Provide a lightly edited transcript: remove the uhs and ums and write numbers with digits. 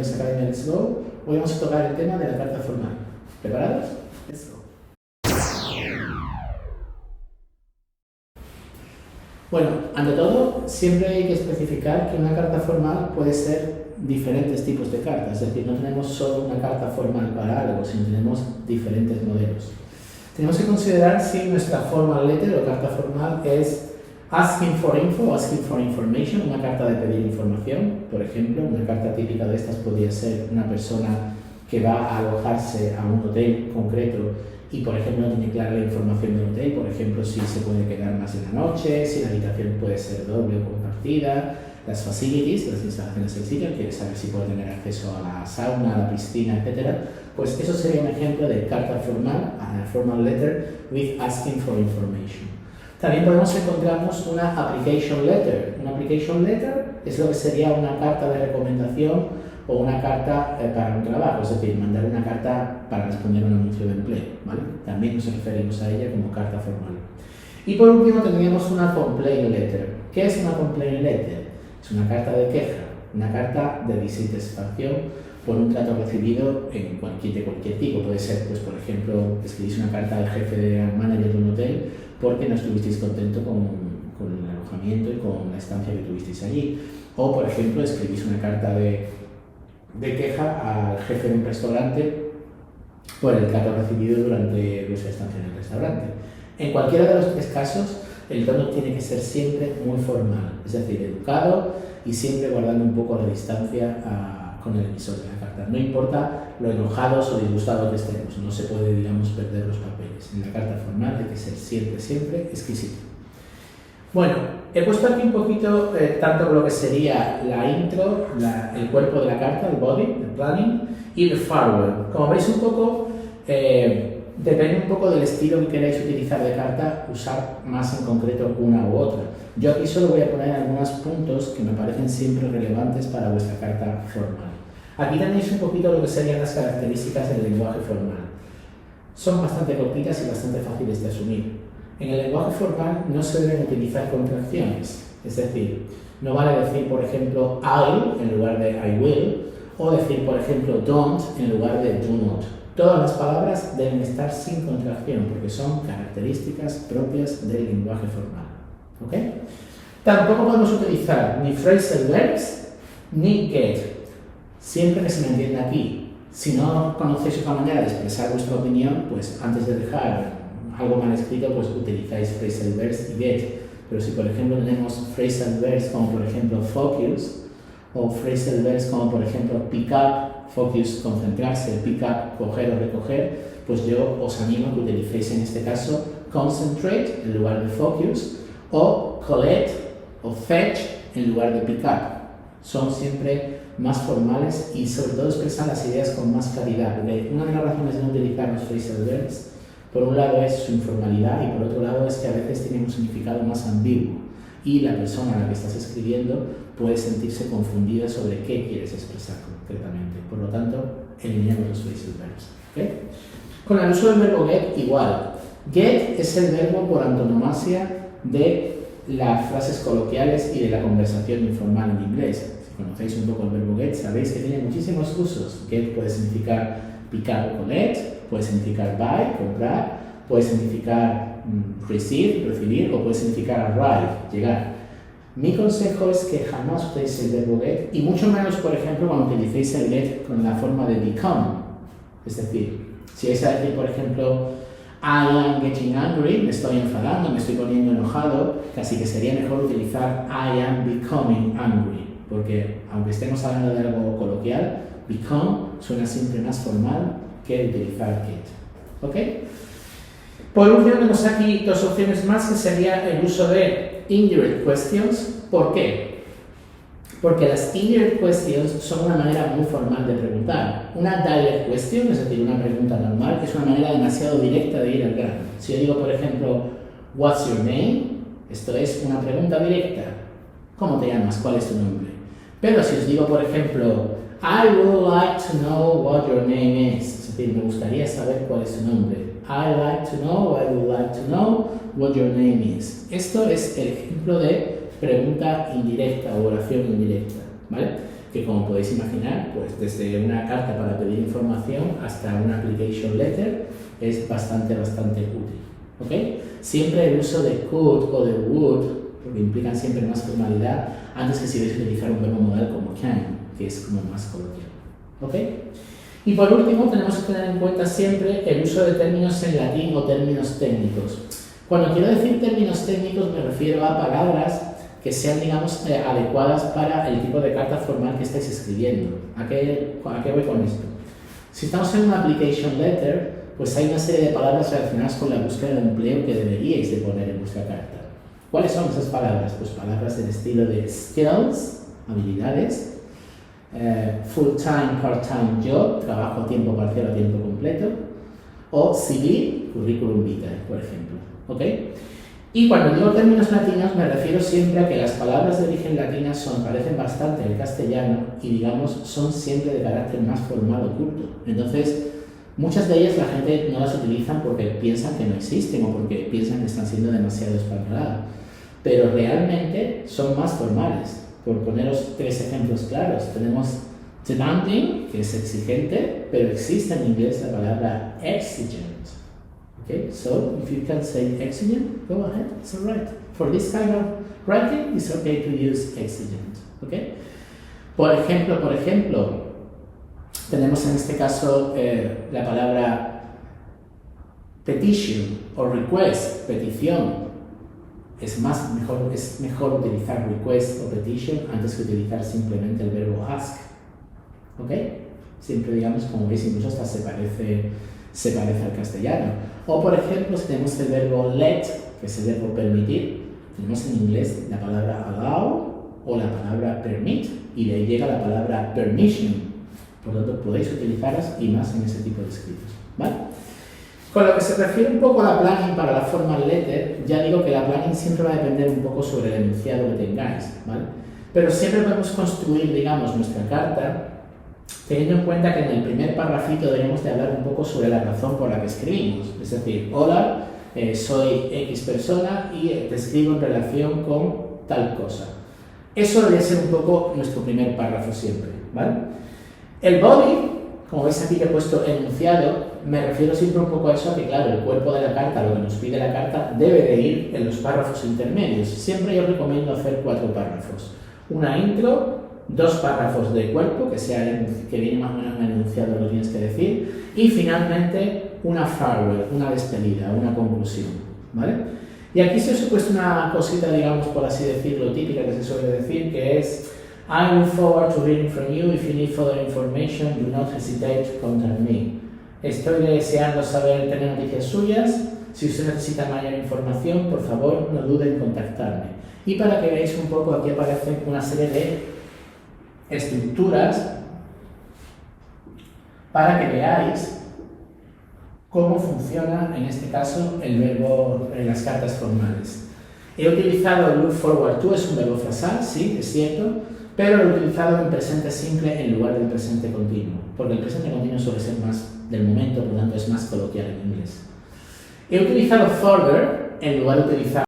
Linux Academy Let's Go, hoy vamos a tocar el tema de la carta formal. ¿Preparados? Let's go. Bueno, ante todo, siempre hay que especificar que una carta formal puede ser diferentes tipos de cartas, es decir, no tenemos solo una carta formal para algo, sino tenemos diferentes modelos. Tenemos que considerar si nuestra formal letter o carta formal es asking for info o asking for information, una carta de pedir información. Por ejemplo, una carta típica de estas podría ser una persona que va a alojarse a un hotel concreto y, por ejemplo, no tiene clara la información del hotel, por ejemplo, si se puede quedar más en la noche, si la habitación puede ser doble o compartida, las facilities, las instalaciones del sitio, quiere saber si puede tener acceso a la sauna, a la piscina, etc. Pues eso sería un ejemplo de carta formal, a formal letter with asking for information. También podemos encontrarnos una application letter. Una application letter es lo que sería una carta de recomendación o una carta para un trabajo, es decir, mandar una carta para responder a un anuncio de empleo, ¿vale? También nos referimos a ella como carta formal. Y por último tendríamos una complaint letter. ¿Qué es una complaint letter? Es una carta de queja, una carta de disatisfacción por un trato recibido de cualquier tipo. Puede ser, pues, por ejemplo, escribís una carta al jefe de manager de un hotel porque no estuvisteis contento con el alojamiento y con la estancia que tuvisteis allí. O, por ejemplo, escribís una carta de queja al jefe de un restaurante por el trato recibido durante vuestra estancia en el restaurante. En cualquiera de los tres casos, el tono tiene que ser siempre muy formal, es decir, educado y siempre guardando un poco la distancia con el emisor de la carta. No importa lo enojados o disgustados que estemos, no se puede, digamos, perder los papeles. En la carta formal hay que ser siempre exquisito. Bueno, he puesto aquí un poquito tanto lo que sería la intro, el cuerpo de la carta, el body, el planning, y el farewell. Como veis un poco, depende un poco del estilo que queráis utilizar de carta, usar más en concreto una u otra. Yo aquí solo voy a poner algunos puntos que me parecen siempre relevantes para vuestra carta formal. Aquí tenéis un poquito lo que serían las características del lenguaje formal. Son bastante cortitas y bastante fáciles de asumir. En el lenguaje formal no se deben utilizar contracciones, es decir, no vale decir, por ejemplo, I'll en lugar de I will, o decir, por ejemplo, don't en lugar de do not. Todas las palabras deben estar sin contracción porque son características propias del lenguaje formal. ¿Okay? Tampoco podemos utilizar ni phrasal verbs ni get, siempre que se me entienda aquí. Si no conocéis otra manera de expresar vuestra opinión, pues antes de dejar algo mal escrito, pues utilizáis phrasal verbs y get. Pero si, por ejemplo, tenemos phrasal verbs como, por ejemplo, focus, o phrasal verbs como, por ejemplo, pick up, focus, concentrarse, pick up, coger o recoger, pues yo os animo a que utilicéis en este caso concentrate en lugar de focus, o collect o fetch en lugar de pick up. Son siempre más formales y sobre todo expresan las ideas con más claridad. Una de las razones de no utilizar los phrasal verbs, por un lado es su informalidad y por otro lado es que a veces tienen un significado más ambiguo y la persona a la que estás escribiendo puede sentirse confundida sobre qué quieres expresar concretamente. Por lo tanto, eliminemos los phrasal verbs. ¿Okay? Con el uso del verbo get, igual. Get es el verbo por antonomasia de las frases coloquiales y de la conversación informal en inglés. Si conocéis un poco el verbo get, sabéis que tiene muchísimos usos. Get puede significar pick up o collect, puede significar buy, comprar, puede significar receive, recibir, o puede significar arrive, llegar. Mi consejo es que jamás utilicéis el verbo get, y mucho menos, por ejemplo, cuando utilicéis el get con la forma de become. Es decir, si vais a decir, por ejemplo, I am getting angry, me estoy enfadando, me estoy poniendo enojado, casi que sería mejor utilizar I am becoming angry, porque aunque estemos hablando de algo coloquial, become suena siempre más formal que utilizar get. ¿Ok? Por último, tenemos aquí dos opciones más, que sería el uso de indirect questions. ¿Por qué? Porque las indirect questions son una manera muy formal de preguntar. Una direct question, es decir, una pregunta normal, es una manera demasiado directa de ir al grano. Si yo digo, por ejemplo, what's your name? Esto es una pregunta directa. ¿Cómo te llamas? ¿Cuál es tu nombre? Pero si os digo, por ejemplo, I would like to know what your name is. Es decir, me gustaría saber cuál es tu nombre. I would like to know what your name is. Esto es el ejemplo de pregunta indirecta o oración indirecta, ¿vale? que, como podéis imaginar, pues desde una carta para pedir información hasta una application letter es bastante útil. ¿Okay? Siempre el uso de could o de would, porque implican siempre más formalidad, antes que si vais a utilizar un verbo modal como can, que es como más coloquial. ¿Okay? Y por último, tenemos que tener en cuenta siempre el uso de términos en latín o términos técnicos. Cuando quiero decir términos técnicos me refiero a palabras que sean, digamos, adecuadas para el tipo de carta formal que estáis escribiendo. ¿A qué voy con esto? Si estamos en una application letter, pues hay una serie de palabras relacionadas con la búsqueda de empleo que deberíais de poner en vuestra carta. ¿Cuáles son esas palabras? Pues palabras del estilo de skills, habilidades, full-time, part-time job, trabajo a tiempo parcial o a tiempo completo, o CV, currículum vitae, por ejemplo. ¿Okay? Y cuando digo términos latinos me refiero siempre a que las palabras de origen latina parecen bastante el castellano y, digamos, son siempre de carácter más formal o culto. Entonces, muchas de ellas la gente no las utiliza porque piensan que no existen o porque piensan que están siendo demasiado españoladas, pero realmente son más formales. Por poneros 3 ejemplos claros, tenemos demanding, que es exigente, pero existe en inglés la palabra exigent. Okay, so if you can say exigent, go ahead, it's alright. For this kind of writing, it's okay to use exigent. Okay? Por ejemplo, tenemos en este caso la palabra petition o request, petición. Es mejor utilizar request o petition antes que utilizar simplemente el verbo ask. ¿Ok? Siempre, digamos, como veis, incluso hasta se parece al castellano. O por ejemplo, si tenemos el verbo let, que es el verbo permitir, tenemos en inglés la palabra allow o la palabra permit, y de ahí llega la palabra permission. Por lo tanto, podéis utilizarlas y más en ese tipo de escritos. ¿Vale? Con lo que se refiere un poco a la planning para la formal letter, ya digo que la planning siempre va a depender un poco sobre el enunciado que tengáis, ¿vale? Pero siempre podemos construir, digamos, nuestra carta teniendo en cuenta que en el primer parrafito deberíamos de hablar un poco sobre la razón por la que escribimos. Es decir, hola, soy X persona y te escribo en relación con tal cosa. Eso debería ser un poco nuestro primer párrafo siempre, ¿vale? El body, como veis aquí que he puesto enunciado, me refiero siempre un poco a eso, a que claro, el cuerpo de la carta, lo que nos pide la carta, debe de ir en los párrafos intermedios. Siempre yo recomiendo hacer 4 párrafos. Una intro, 2 párrafos de cuerpo, que viene más o menos en el enunciado lo que tienes que decir, y finalmente una farewell, una despedida, una conclusión, ¿vale? Y aquí se os he puesto una cosita, digamos, por así decirlo, típica que se suele decir, que es I look forward to hearing from you. If you need further information, do not hesitate to contact me. Estoy deseando tener noticias suyas. Si usted necesita mayor información, por favor, no dude en contactarme. Y para que veáis un poco, aquí aparecen una serie de estructuras para que veáis cómo funciona, en este caso, el verbo en las cartas formales. He utilizado el look forward to, es un verbo frasal, sí, es cierto, pero lo he utilizado en presente simple en lugar del presente continuo, porque el presente continuo suele ser más del momento, por lo tanto es más coloquial en inglés. He utilizado further en lugar de utilizar